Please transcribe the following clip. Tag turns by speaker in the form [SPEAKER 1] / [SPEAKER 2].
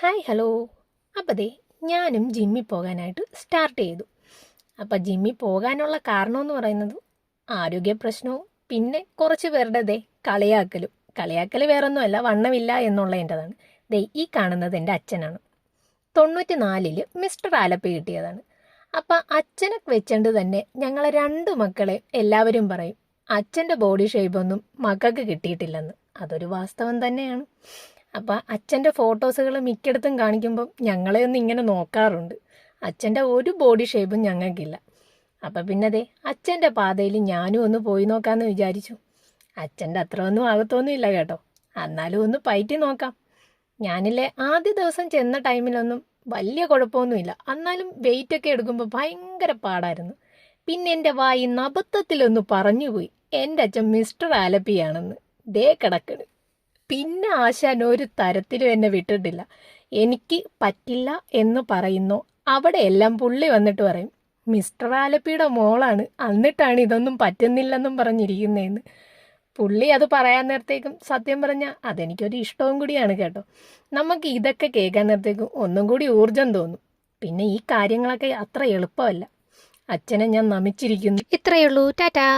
[SPEAKER 1] Hi hello. അപ്പോൾ ദേ ഞാനും ജിമ്മിൽ പോകാനായിട്ട് സ്റ്റാർട്ട് ചെയ്തു. അപ്പോൾ ജിമ്മിൽ പോകാനുള്ള കാരണമെന്ന് പറയുന്നത് ആരോഗ്യ പ്രശ്നവും പിന്നെ കുറച്ച് പേരുടെ കളിയാക്കൽ വേറൊന്നുമല്ല, വണ്ണമില്ല എന്നുള്ളതിൻ്റെതാണ്. ദേ ഈ കാണുന്നത് എൻ്റെ അച്ഛനാണ്. 94 മിസ്റ്റർ ആലപ്പി കിട്ടിയതാണ്. അപ്പം അച്ഛനെ വെച്ചുകൊണ്ട് തന്നെ ഞങ്ങളെ രണ്ട് മക്കളെ എല്ലാവരും പറയും അച്ഛൻ്റെ ബോഡി ഷേപ്പൊന്നും മക്കൾക്ക് കിട്ടിയിട്ടില്ലെന്ന്. അതൊരു വാസ്തവം തന്നെയാണ്. അപ്പം അച്ഛൻ്റെ ഫോട്ടോസുകൾ മിക്കയിടത്തും കാണിക്കുമ്പം ഞങ്ങളെ ഒന്ന് ഇങ്ങനെ നോക്കാറുണ്ട്. അച്ഛൻ്റെ ഒരു ബോഡി ഷേപ്പും ഞങ്ങൾക്കില്ല. അപ്പം പിന്നെ അതെ അച്ഛൻ്റെ പാതയിൽ ഞാനും ഒന്ന് പോയി നോക്കാമെന്ന് വിചാരിച്ചു. അച്ഛൻ്റെ അത്ര ഒന്നും ആകത്തൊന്നുമില്ല കേട്ടോ, എന്നാലും ഒന്ന് പയറ്റി നോക്കാം. ഞാനില്ലേ ആദ്യ ദിവസം ചെന്ന ടൈമിലൊന്നും വലിയ കുഴപ്പമൊന്നുമില്ല, എന്നാലും വെയിറ്റൊക്കെ എടുക്കുമ്പോൾ ഭയങ്കര പാടായിരുന്നു. പിന്നെ എൻ്റെ വായി അബദ്ധത്തിലൊന്ന് പറഞ്ഞുപോയി എൻ്റെ അച്ഛൻ മിസ്റ്റർ ആലപ്പിയാണെന്ന്. ദേ കിടക്കണ്. പിന്നെ ആശാൻ ഒരു തരത്തിലും എന്നെ വിട്ടിട്ടില്ല. എനിക്ക് പറ്റില്ല എന്ന് പറയുന്നു അവിടെ എല്ലാം പുള്ളി വന്നിട്ട് പറയും മിസ്റ്റർ ആലപ്പിയുടെ മോളാണ്, എന്നിട്ടാണ് ഇതൊന്നും പറ്റുന്നില്ലെന്നും പറഞ്ഞിരിക്കുന്നതെന്ന്. പുള്ളി അത് പറയാൻ നേരത്തേക്കും സത്യം പറഞ്ഞാൽ അതെനിക്കൊരു ഇഷ്ടവും കൂടിയാണ് കേട്ടോ. നമുക്ക് ഇതൊക്കെ കേൾക്കാൻ നേരത്തേക്കും ഒന്നും കൂടി ഊർജം തോന്നും. പിന്നെ ഈ കാര്യങ്ങളൊക്കെ അത്ര എളുപ്പമല്ല. അച്ഛനെ ഞാൻ നമിച്ചിരിക്കുന്നു. ഇത്രയേ ഉള്ളൂ. ടാറ്റാ.